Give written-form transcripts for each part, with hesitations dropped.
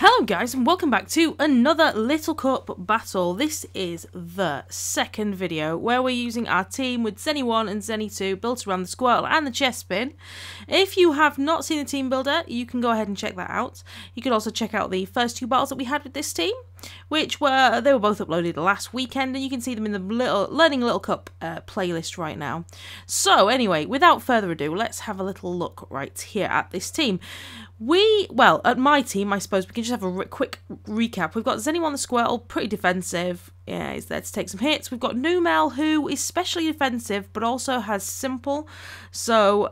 Hello guys and welcome back to another Little Cup battle. This is the second video where we're using our team with Zeni 1 and Zeni 2 built around the Squirtle and the Chespin. If you have not seen the team builder, you can go ahead and check that out. You can also check out the first two battles that we had with this team, which were both uploaded last weekend, and you can see them in the Learning Little Cup playlist right now. So anyway, without further ado, let's have a little look right here at this team. Well, at my team, I suppose we can just have a quick recap. We've got Zeni 1 the Squirtle, pretty defensive. Yeah, he's there to take some hits. We've got Numel, who is specially defensive, but also has simple. So,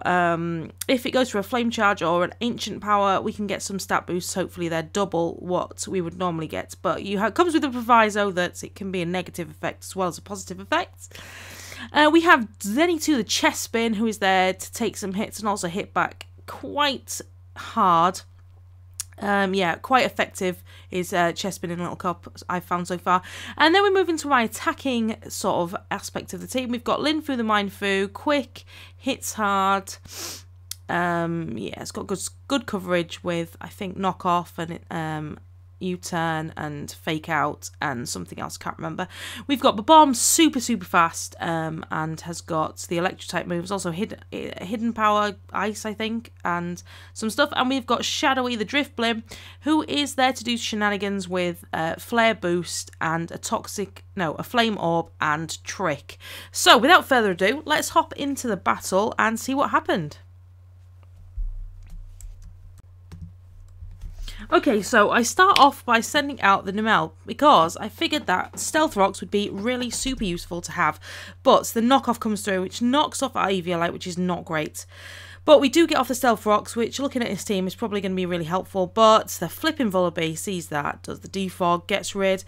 if it goes for a flame charge or an ancient power, we can get some stat boosts. Hopefully, they're double what we would normally get. But it comes with a proviso that it can be a negative effect as well as a positive effect. We have Zeni 2 the Chespin, who is there to take some hits and also hit back quite hard. Yeah, quite effective is Chespin in Little Cup, I've found so far. And then we move into my attacking sort of aspect of the team. We've got Linfu the Mindfu, quick, hits hard. Yeah, it's got good coverage with, I think, knock off and U-turn and fake out and something else, can't remember. We've got Bomb, super fast, and has got the electric type moves, also hidden power, ice I think, and some stuff. And we've got Shadowy the Drift Blim, who is there to do shenanigans with flare boost and a flame orb and trick. So without further ado, let's hop into the battle and see what happened. Okay, so I start off by sending out the Numel because I figured that Stealth Rocks would be really super useful to have, but the knockoff comes through, which knocks off our Eviolite, which is not great. But we do get off the Stealth Rocks, which, looking at his team, is probably going to be really helpful, but the flipping Vullaby sees that, does the defog, gets rid.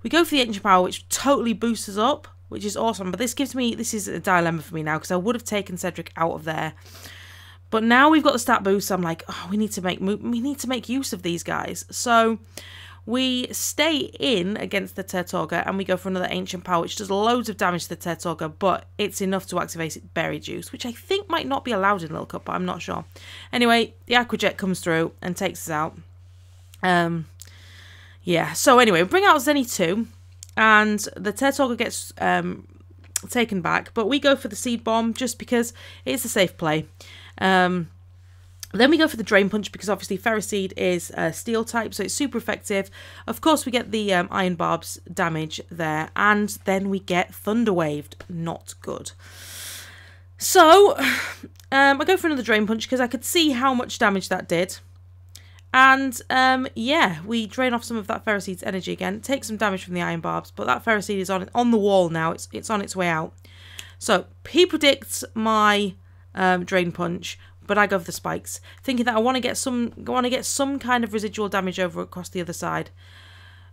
We go for the Ancient Power, which totally boosts us up, which is awesome, but this is a dilemma for me now, because I would have taken Cedric out of there. But now we've got the stat boost, I'm like, oh, we need to make use of these guys. So we stay in against the Turtoga and we go for another Ancient Power, which does loads of damage to the Turtoga, but it's enough to activate Berry Juice, which I think might not be allowed in Little Cup, but I'm not sure. Anyway, the Aqua Jet comes through and takes us out. Yeah, so anyway, we bring out Zeni 2 and the Turtoga gets taken back, but we go for the Seed Bomb just because it's a safe play. Then we go for the Drain Punch because obviously Ferroseed is steel type, so it's super effective. Of course, we get the Iron Barb's damage there, and then we get Thunder Waved. Not good. So I go for another Drain Punch because I could see how much damage that did. And yeah, we drain off some of that Ferroseed's energy again, take some damage from the Iron Barbs, but that Ferroseed is on the wall now. It's on its way out. So he predicts my Drain Punch, but I go for the spikes, thinking that I want to get some kind of residual damage over across the other side.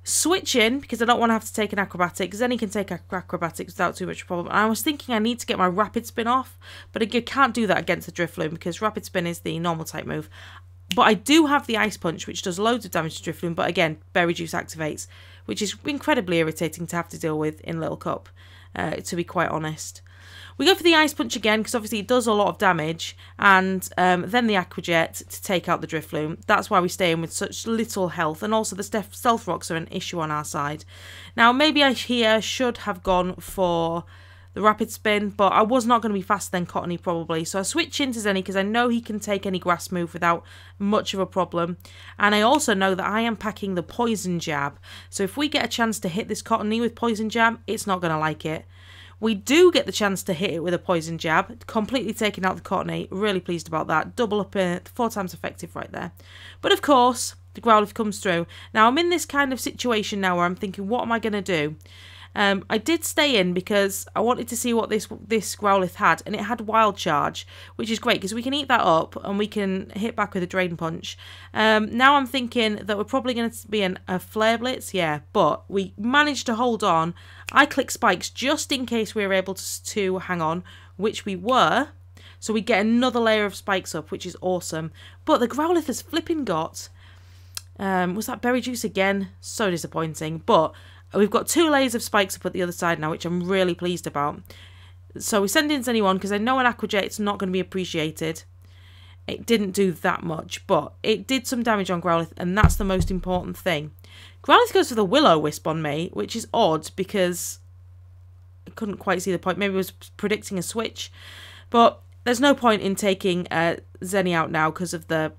Switch in because I don't want to have to take an acrobatic, because then he can take acrobatics without too much problem. And I was thinking I need to get my rapid spin off, but I can't do that against the Drifloon because rapid spin is the normal type move. But I do have the Ice Punch, which does loads of damage to Drifloon, but again, Berry Juice activates, which is incredibly irritating to have to deal with in Little Cup, to be quite honest. We go for the Ice Punch again because obviously it does a lot of damage, and then the Aqua Jet to take out the Drifloon. That's why we stay in with such little health, and also the Stealth Rocks are an issue on our side. Now maybe I here should have gone for the Rapid Spin, but I was not going to be faster than Cottony probably, so I switch into Zeni because I know he can take any grass move without much of a problem, and I also know that I am packing the Poison Jab, so if we get a chance to hit this Cottony with Poison Jab, it's not going to like it. We do get the chance to hit it with a Poison Jab, completely taking out the Cottony. Really pleased about that. Double up in 4 times effective right there. But of course, the Growlithe comes through. Now I'm in this kind of situation now where I'm thinking, what am I going to do? I did stay in because I wanted to see what this Growlithe had, and it had Wild Charge, which is great because we can eat that up and we can hit back with a Drain Punch. Now I'm thinking that we're probably going to be a Flare Blitz, yeah, but we managed to hold on. I click Spikes just in case we were able to hang on, which we were. So we get another layer of Spikes up, which is awesome. But the Growlithe has flipping got... was that Berry Juice again? So disappointing. But we've got 2 layers of Spikes up at the other side now, which I'm really pleased about. So we send in Zeni 1 because I know an Aqua Jet's not going to be appreciated. it didn't do that much, but it did some damage on Growlithe, and that's the most important thing. Growlithe goes for the Will-O-Wisp on me, which is odd because I couldn't quite see the point. Maybe it was predicting a switch, but there's no point in taking Zeni out now because of the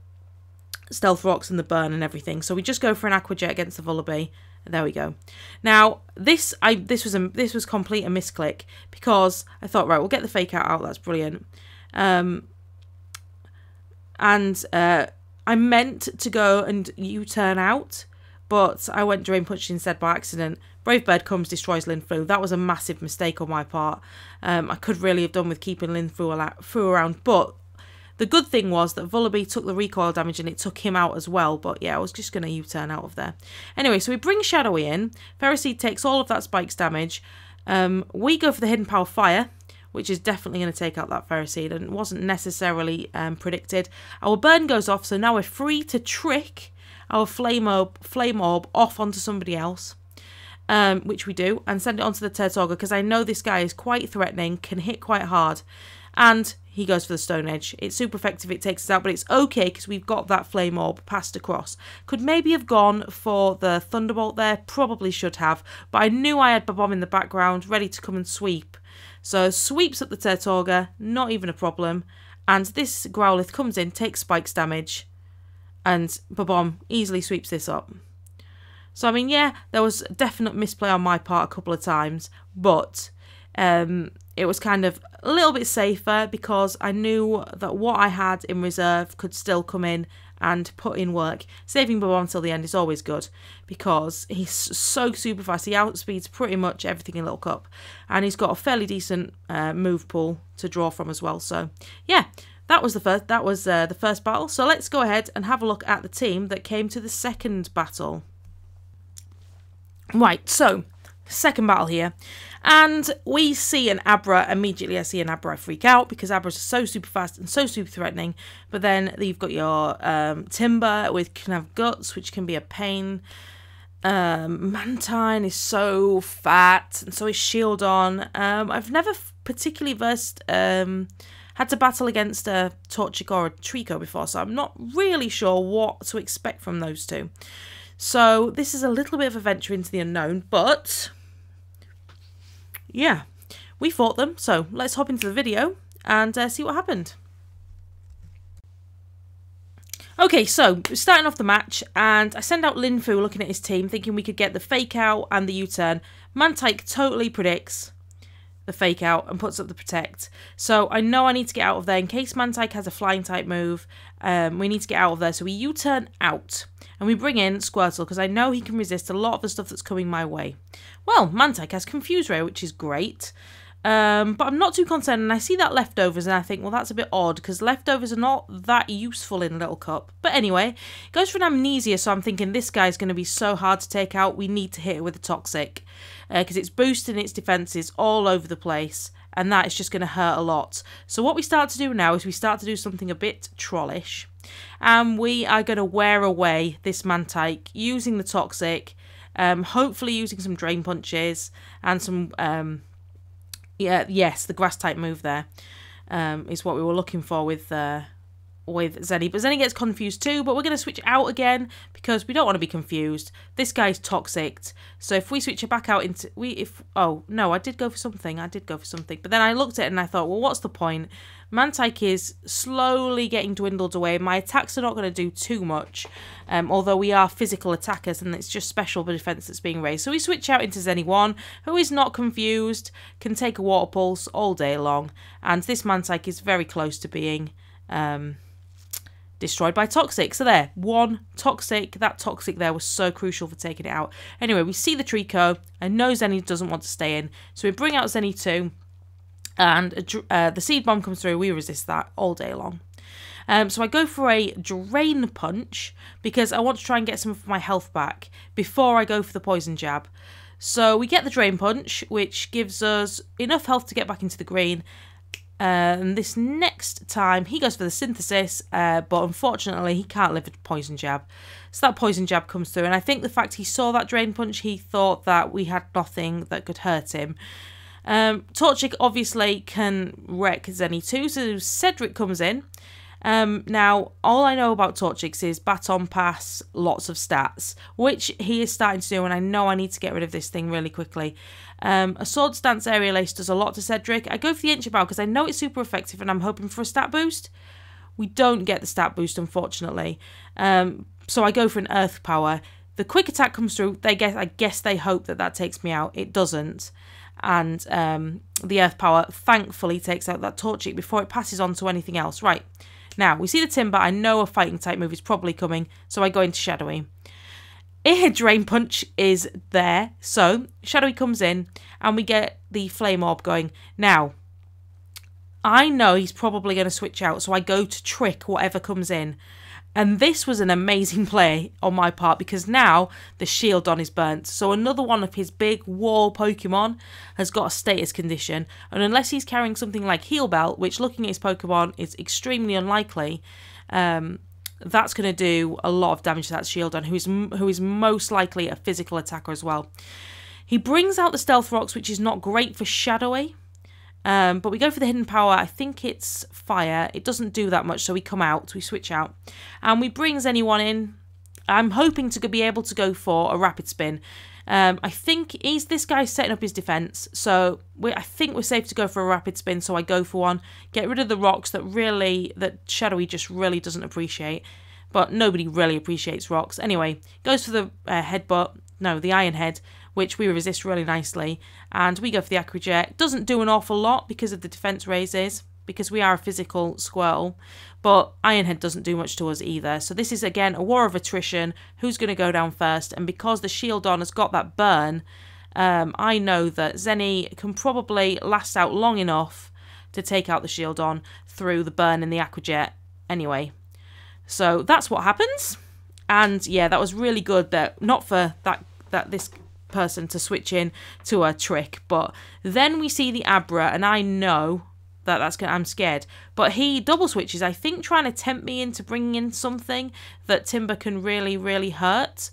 Stealth Rocks and the burn and everything. So we just go for an Aqua Jet against the Vullaby. There we go. Now this was complete a misclick because I thought, right, we'll get the Fake Out. That's brilliant. I meant to go and U-turn out, but I went Drain Punch instead by accident. Brave Bird comes, destroys Linfu. That was a massive mistake on my part. I could really have done with keeping Linfu around, but the good thing was that Vullaby took the recoil damage and it took him out as well. But yeah, I was just going to U-turn out of there. Anyway, so we bring Shadowy in. Ferroseed takes all of that Spike's damage. We go for the Hidden Power Fire, which is definitely going to take out that Ferroseed and wasn't necessarily predicted. Our burn goes off, so now we're free to trick our Flame Orb off onto somebody else, which we do, and send it onto the Turtogga because I know this guy is quite threatening, can hit quite hard, and he goes for the Stone Edge. It's super effective, it takes us out, but it's okay because we've got that Flame Orb passed across. Could maybe have gone for the Thunderbolt there, probably should have, but I knew I had Bob-omb in the background, ready to come and sweep. So sweeps up the Turtogga, not even a problem, and this Growlithe comes in, takes Spike's damage, and Bob-omb easily sweeps this up. So I mean, yeah, there was definite misplay on my part a couple of times, but it was kind of a little bit safer because I knew that what I had in reserve could still come in and put in work. Saving Bob-omb until the end is always good because he's so super fast. He outspeeds pretty much everything in Little Cup, and he's got a fairly decent move pool to draw from as well. So yeah, that was the first. That was the first battle. So let's go ahead and have a look at the team that came to the second battle. Right, so second battle here, and we see an Abra. Immediately I see an Abra, I freak out because Abras are so super fast and so super threatening. But then you've got your Timber with can have Guts, which can be a pain. Mantine is so fat, and so is Shieldon. I've never particularly had to battle against a Torchic or a Trico before, so I'm not really sure what to expect from those two. So this is a little bit of a venture into the unknown, but yeah, we fought them. So let's hop into the video and see what happened. Okay, so starting off the match, and I send out Linfu looking at his team, thinking we could get the Fake Out and the U-turn. Mantike totally predicts the Fake Out and puts up the Protect. So I know I need to get out of there in case Mantike has a flying type move. We need to get out of there, so we U-turn out. And we bring in Squirtle because I know he can resist a lot of the stuff that's coming my way. Well, Mantike has Confuse Ray, which is great. But I'm not too concerned, and I see that Leftovers and I think, well, that's a bit odd because Leftovers are not that useful in Little Cup. But anyway, goes for an Amnesia, so I'm thinking this guy's going to be so hard to take out, we need to hit it with a Toxic because it's boosting its defences all over the place, and that is just going to hurt a lot. So what we start to do now is we start to do something a bit trollish, and we are going to wear away this Mantike using the Toxic, hopefully using some Drain Punches and some... yes, the Grass type move there is what we were looking for with Zeni. But Zeni gets confused too, but we're going to switch out again because we don't want to be confused. This guy's Toxic, so if we switch it back out into... oh, no, I did go for something. But then I looked at it and I thought, well, what's the point? Mantike is slowly getting dwindled away. My attacks are not going to do too much, although we are physical attackers and it's just special defense that's being raised. So we switch out into Zeni 1, who is not confused, can take a Water Pulse all day long, and this Mantike is very close to being destroyed by Toxic. So there, one Toxic. That Toxic there was so crucial for taking it out. Anyway, we see the Trico. I know Zeni doesn't want to stay in, so we bring out Zeni 2. And the Seed Bomb comes through. We resist that all day long. So I go for a Drain Punch because I want to try and get some of my health back before I go for the Poison Jab. So we get the Drain Punch, which gives us enough health to get back into the green. And this next time, he goes for the Synthesis, but unfortunately, he can't live a Poison Jab. So that Poison Jab comes through, and I think the fact he saw that Drain Punch, he thought that we had nothing that could hurt him. Torchic obviously can wreck Zeni too, so Cedric comes in. Now, all I know about Torchic is baton pass, lots of stats, which he is starting to do, and I know I need to get rid of this thing really quickly. A sword stance area lace does a lot to Cedric. I go for the ancient bow because I know it's super effective and I'm hoping for a stat boost. We don't get the stat boost, unfortunately. So I go for an earth power. The quick attack comes through. I guess they hope that takes me out. It doesn't. And the earth power thankfully takes out that Torchic before it passes on to anything else. Right. Now, we see the Timber. I know a fighting type move is probably coming, so I go into Shadowy. Drain Punch is there, so Shadowy comes in, and we get the Flame Orb going. Now, I know he's probably going to switch out, so I go to Trick whatever comes in. And this was an amazing play on my part because now the shield on is burnt. So another one of his big wall Pokemon has got a status condition. And unless he's carrying something like Heal Belt, which looking at his Pokemon is extremely unlikely, that's going to do a lot of damage to that shield on, who is most likely a physical attacker as well. He brings out the Stealth Rocks, which is not great for Shadowy. But we go for the hidden power. I think it's fire. It doesn't do that much, so we come out, we switch out, and we bring anyone in. I'm hoping to be able to go for a rapid spin. I think this guy's setting up his defense, so I think we're safe to go for a rapid spin. So I go for one, get rid of the rocks that Shadowy just really doesn't appreciate. But nobody really appreciates rocks. Anyway, goes for the the Iron Head, which we resist really nicely, and we go for the Acro Jet. Doesn't do an awful lot because of the defense raises, because we are a physical Squirtle, but Iron Head doesn't do much to us either. So this is again a war of attrition. Who's going to go down first? And because the shield on has got that burn, I know that Zeni can probably last out long enough to take out the shield on through the burn in the Acro Jet anyway. So that's what happens. And yeah, that was really good. That not for this person to switch in to a Trick, but then we see the Abra, and I know I'm scared, but he double switches, I think, trying to tempt me into bringing in something that Timber can really hurt.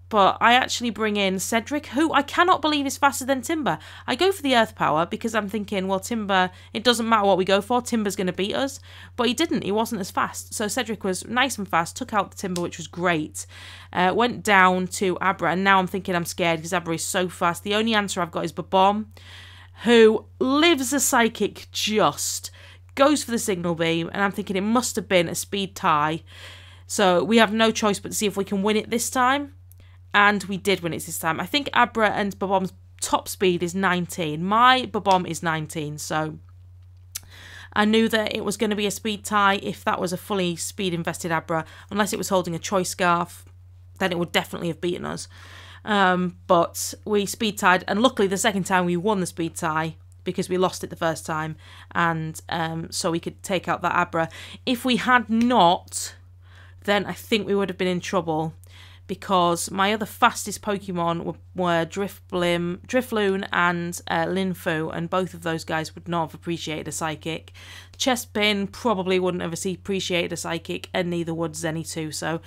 But I actually bring in Cedric, who I cannot believe is faster than Timber. I go for the Earth Power because I'm thinking, well, Timber, it doesn't matter what we go for, Timber's going to beat us. But he didn't. He wasn't as fast. So Cedric was nice and fast, took out the Timber, which was great. Went down to Abra, and now I'm thinking I'm scared because Abra is so fast. The only answer I've got is Bomb, who lives a Psychic just, goes for the Signal Beam, and I'm thinking it must have been a speed tie. So we have no choice but to see if we can win it this time. And we did win it this time. I think Abra and Bomb's top speed is 19. My Bomb is 19, so I knew that it was going to be a speed tie if that was a fully speed invested Abra. Unless it was holding a Choice Scarf, then it would definitely have beaten us. But we speed tied, and luckily the second time we won the speed tie because we lost it the first time, and so we could take out that Abra. If we had not, then I think we would have been in trouble, because my other fastest Pokemon were Drifloon and Linfu, and both of those guys would not have appreciated a Psychic. Chespin probably wouldn't have appreciated a Psychic, and neither would Zeni too. So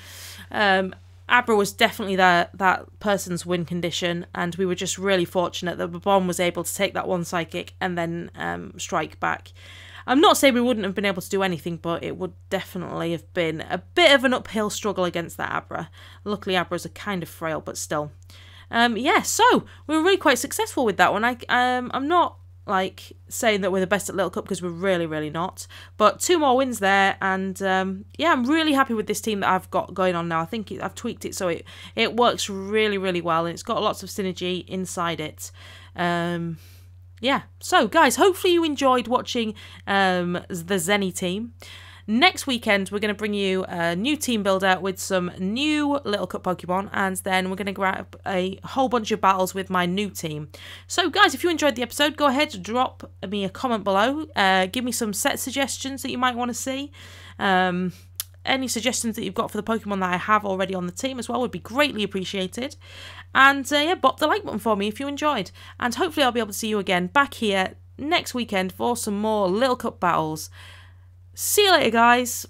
Abra was definitely that person's win condition, and we were just really fortunate that Bomb was able to take that one Psychic and then strike back. I'm not saying we wouldn't have been able to do anything, but it would definitely have been a bit of an uphill struggle against that Abra. Luckily, Abras are kind of frail, but still. Yeah, so we were really quite successful with that one. I'm not like saying that we're the best at Little Cup, because we're really not. But 2 more wins there, and yeah, I'm really happy with this team that I've got going on now. I think I've tweaked it so it works really well, and it's got lots of synergy inside it. Yeah, so guys, hopefully you enjoyed watching the Zeni team. Next weekend, we're going to bring you a new team builder with some new Little Cup Pokemon, and then we're going to grab a whole bunch of battles with my new team. So guys, if you enjoyed the episode, go ahead, drop me a comment below. Give me some set suggestions that you might want to see. Any suggestions that you've got for the Pokemon that I have already on the team as well would be greatly appreciated. And yeah, bop the like button for me if you enjoyed. And hopefully I'll be able to see you again back here next weekend for some more Little Cup battles. See you later, guys.